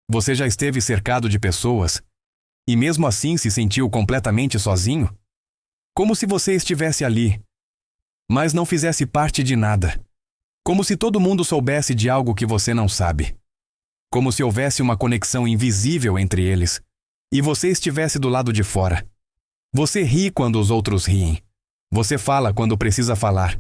Você já esteve cercado de pessoas e mesmo assim se sentiu completamente sozinho? Como se você estivesse ali, mas não fizesse parte de nada. Como se todo mundo soubesse de algo que você não sabe. Como se houvesse uma conexão invisível entre eles e você estivesse do lado de fora. Você ri quando os outros riem. Você fala quando precisa falar.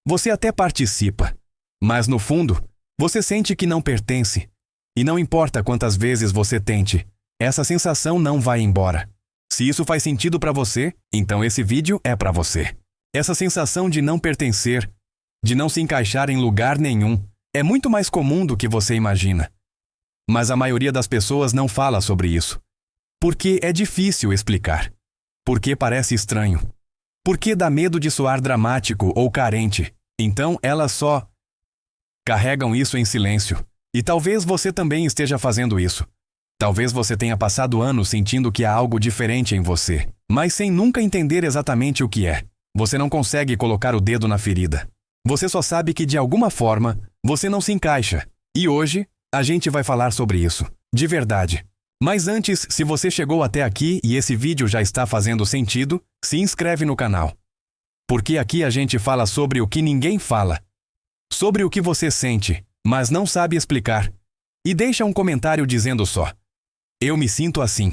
Você até participa. Mas no fundo, você sente que não pertence. E não importa quantas vezes você tente, essa sensação não vai embora. Se isso faz sentido para você, então esse vídeo é para você. Essa sensação de não pertencer, de não se encaixar em lugar nenhum, é muito mais comum do que você imagina. Mas a maioria das pessoas não fala sobre isso. Porque é difícil explicar. Porque parece estranho. Porque dá medo de soar dramático ou carente. Então elas só carregam isso em silêncio. E talvez você também esteja fazendo isso. Talvez você tenha passado anos sentindo que há algo diferente em você, mas sem nunca entender exatamente o que é. Você não consegue colocar o dedo na ferida. Você só sabe que de alguma forma você não se encaixa. E hoje a gente vai falar sobre isso, de verdade. Mas antes, se você chegou até aqui e esse vídeo já está fazendo sentido, se inscreve no canal. Porque aqui a gente fala sobre o que ninguém fala. Sobre o que você sente, mas não sabe explicar. E deixa um comentário dizendo só: eu me sinto assim.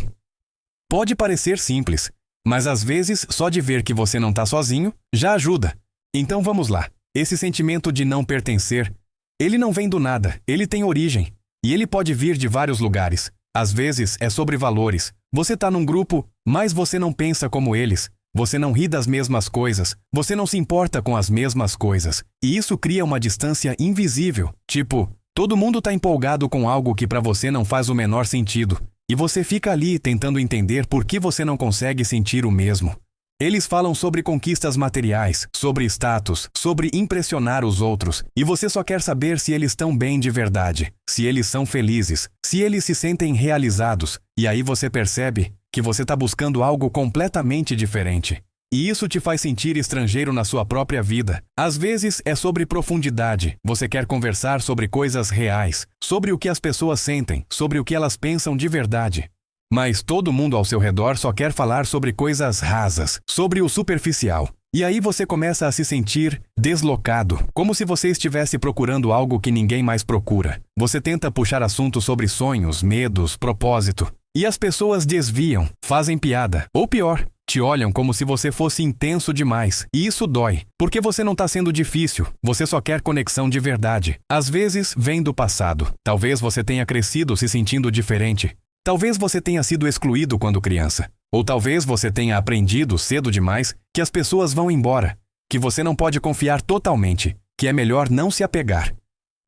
Pode parecer simples, mas às vezes só de ver que você não está sozinho, já ajuda. Então vamos lá. Esse sentimento de não pertencer, ele não vem do nada, ele tem origem. E ele pode vir de vários lugares. Às vezes é sobre valores. Você está num grupo, mas você não pensa como eles. Você não ri das mesmas coisas. Você não se importa com as mesmas coisas. E isso cria uma distância invisível. Tipo, todo mundo está empolgado com algo que para você não faz o menor sentido. E você fica ali tentando entender por que você não consegue sentir o mesmo. Eles falam sobre conquistas materiais, sobre status, sobre impressionar os outros, e você só quer saber se eles estão bem de verdade, se eles são felizes, se eles se sentem realizados, e aí você percebe que você está buscando algo completamente diferente. E isso te faz sentir estrangeiro na sua própria vida. Às vezes é sobre profundidade. Você quer conversar sobre coisas reais, sobre o que as pessoas sentem, sobre o que elas pensam de verdade. Mas todo mundo ao seu redor só quer falar sobre coisas rasas, sobre o superficial. E aí você começa a se sentir deslocado, como se você estivesse procurando algo que ninguém mais procura. Você tenta puxar assuntos sobre sonhos, medos, propósito. E as pessoas desviam, fazem piada. Ou pior, te olham como se você fosse intenso demais. E isso dói, porque você não está sendo difícil. Você só quer conexão de verdade. Às vezes vem do passado. Talvez você tenha crescido se sentindo diferente. Talvez você tenha sido excluído quando criança. Ou talvez você tenha aprendido cedo demais que as pessoas vão embora, que você não pode confiar totalmente, que é melhor não se apegar.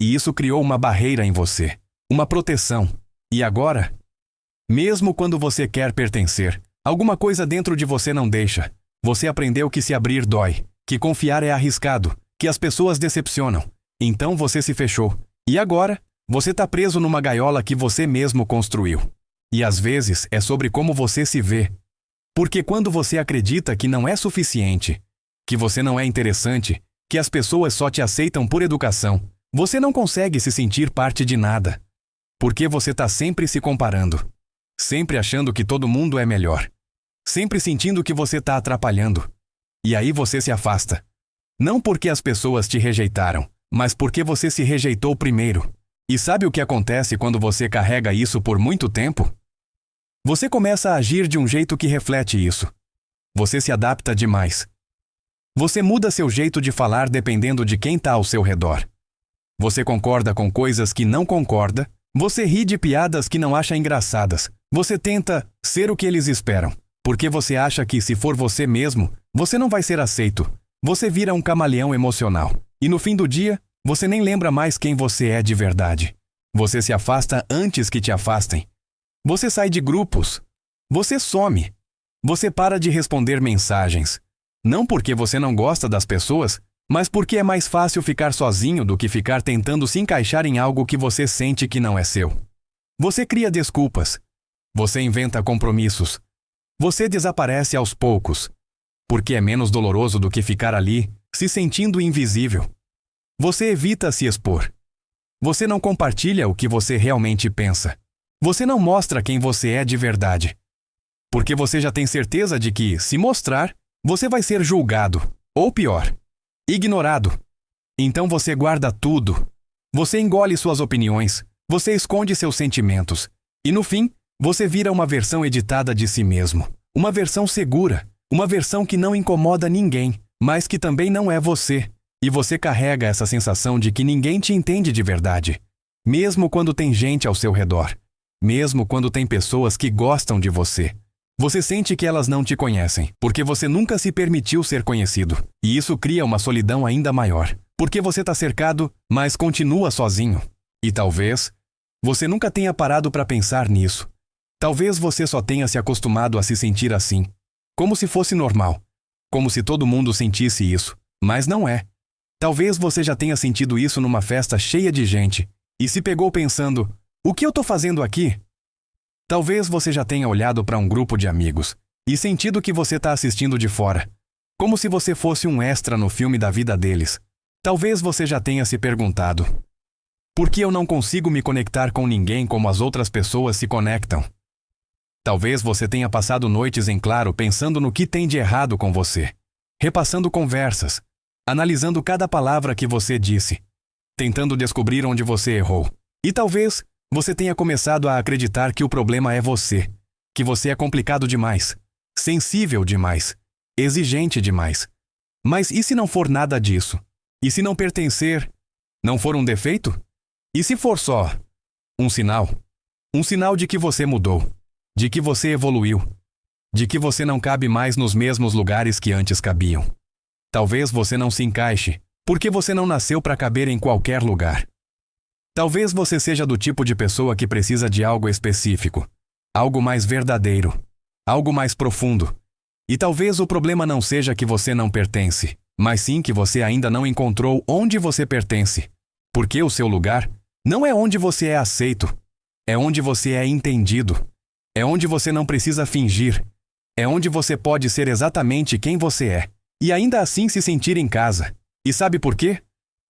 E isso criou uma barreira em você, uma proteção. E agora, mesmo quando você quer pertencer, alguma coisa dentro de você não deixa. Você aprendeu que se abrir dói, que confiar é arriscado, que as pessoas decepcionam. Então você se fechou. E agora, você está preso numa gaiola que você mesmo construiu. E às vezes é sobre como você se vê. Porque quando você acredita que não é suficiente, que você não é interessante, que as pessoas só te aceitam por educação, você não consegue se sentir parte de nada. Porque você está sempre se comparando. Sempre achando que todo mundo é melhor. Sempre sentindo que você está atrapalhando. E aí você se afasta. Não porque as pessoas te rejeitaram, mas porque você se rejeitou primeiro. E sabe o que acontece quando você carrega isso por muito tempo? Você começa a agir de um jeito que reflete isso. Você se adapta demais. Você muda seu jeito de falar dependendo de quem está ao seu redor. Você concorda com coisas que não concorda. Você ri de piadas que não acha engraçadas. Você tenta ser o que eles esperam. Porque você acha que se for você mesmo, você não vai ser aceito. Você vira um camaleão emocional. E no fim do dia, você nem lembra mais quem você é de verdade. Você se afasta antes que te afastem. Você sai de grupos. Você some. Você para de responder mensagens. Não porque você não gosta das pessoas, mas porque é mais fácil ficar sozinho do que ficar tentando se encaixar em algo que você sente que não é seu. Você cria desculpas. Você inventa compromissos. Você desaparece aos poucos. Porque é menos doloroso do que ficar ali, se sentindo invisível. Você evita se expor. Você não compartilha o que você realmente pensa. Você não mostra quem você é de verdade. Porque você já tem certeza de que, se mostrar, você vai ser julgado, ou pior, ignorado. Então você guarda tudo. Você engole suas opiniões, você esconde seus sentimentos. E no fim, você vira uma versão editada de si mesmo. Uma versão segura, uma versão que não incomoda ninguém, mas que também não é você. E você carrega essa sensação de que ninguém te entende de verdade. Mesmo quando tem gente ao seu redor. Mesmo quando tem pessoas que gostam de você. Você sente que elas não te conhecem, porque você nunca se permitiu ser conhecido. E isso cria uma solidão ainda maior. Porque você está cercado, mas continua sozinho. E talvez você nunca tenha parado para pensar nisso. Talvez você só tenha se acostumado a se sentir assim. Como se fosse normal. Como se todo mundo sentisse isso. Mas não é. Talvez você já tenha sentido isso numa festa cheia de gente. E se pegou pensando, o que eu estou fazendo aqui? Talvez você já tenha olhado para um grupo de amigos e sentido que você está assistindo de fora, como se você fosse um extra no filme da vida deles. Talvez você já tenha se perguntado, por que eu não consigo me conectar com ninguém como as outras pessoas se conectam? Talvez você tenha passado noites em claro pensando no que tem de errado com você, repassando conversas, analisando cada palavra que você disse, tentando descobrir onde você errou. E talvez você tenha começado a acreditar que o problema é você, que você é complicado demais, sensível demais, exigente demais. Mas e se não for nada disso? E se não pertencer, não for um defeito? E se for só um sinal? Um sinal de que você mudou, de que você evoluiu, de que você não cabe mais nos mesmos lugares que antes cabiam. Talvez você não se encaixe, porque você não nasceu para caber em qualquer lugar. Talvez você seja do tipo de pessoa que precisa de algo específico, algo mais verdadeiro, algo mais profundo. E talvez o problema não seja que você não pertence, mas sim que você ainda não encontrou onde você pertence. Porque o seu lugar não é onde você é aceito, é onde você é entendido, é onde você não precisa fingir, é onde você pode ser exatamente quem você é, e ainda assim se sentir em casa. E sabe por quê?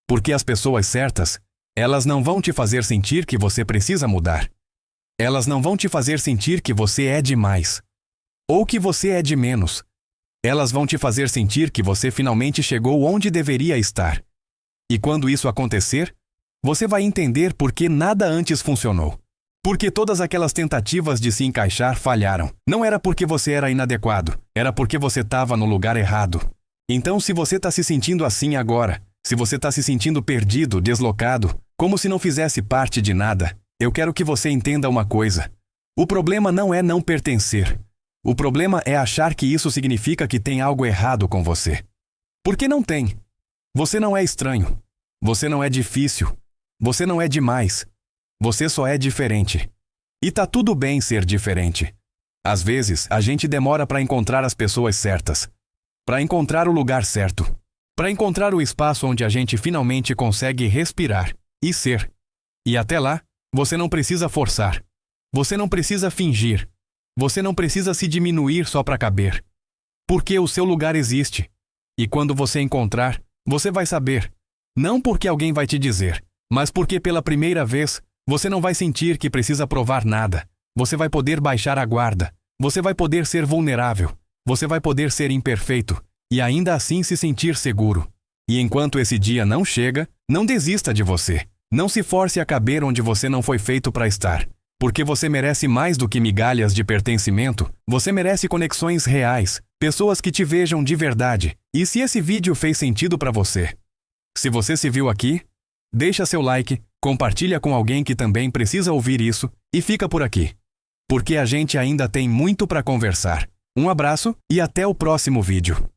Porque as pessoas certas, elas não vão te fazer sentir que você precisa mudar. Elas não vão te fazer sentir que você é demais. Ou que você é de menos. Elas vão te fazer sentir que você finalmente chegou onde deveria estar. E quando isso acontecer, você vai entender por que nada antes funcionou. Porque todas aquelas tentativas de se encaixar falharam. Não era porque você era inadequado, era porque você estava no lugar errado. Então, se você está se sentindo assim agora, se você está se sentindo perdido, deslocado, como se não fizesse parte de nada, eu quero que você entenda uma coisa. O problema não é não pertencer. O problema é achar que isso significa que tem algo errado com você. Porque não tem. Você não é estranho. Você não é difícil. Você não é demais. Você só é diferente. E tá tudo bem ser diferente. Às vezes, a gente demora para encontrar as pessoas certas. Para encontrar o lugar certo. Para encontrar o espaço onde a gente finalmente consegue respirar e ser. E até lá, você não precisa forçar. Você não precisa fingir. Você não precisa se diminuir só para caber. Porque o seu lugar existe. E quando você encontrar, você vai saber. Não porque alguém vai te dizer, mas porque pela primeira vez, você não vai sentir que precisa provar nada. Você vai poder baixar a guarda. Você vai poder ser vulnerável. Você vai poder ser imperfeito. E ainda assim se sentir seguro. E enquanto esse dia não chega, não desista de você. Não se force a caber onde você não foi feito para estar. Porque você merece mais do que migalhas de pertencimento, você merece conexões reais, pessoas que te vejam de verdade. E se esse vídeo fez sentido para você? Se você se viu aqui, deixa seu like, compartilha com alguém que também precisa ouvir isso e fica por aqui. Porque a gente ainda tem muito para conversar. Um abraço e até o próximo vídeo.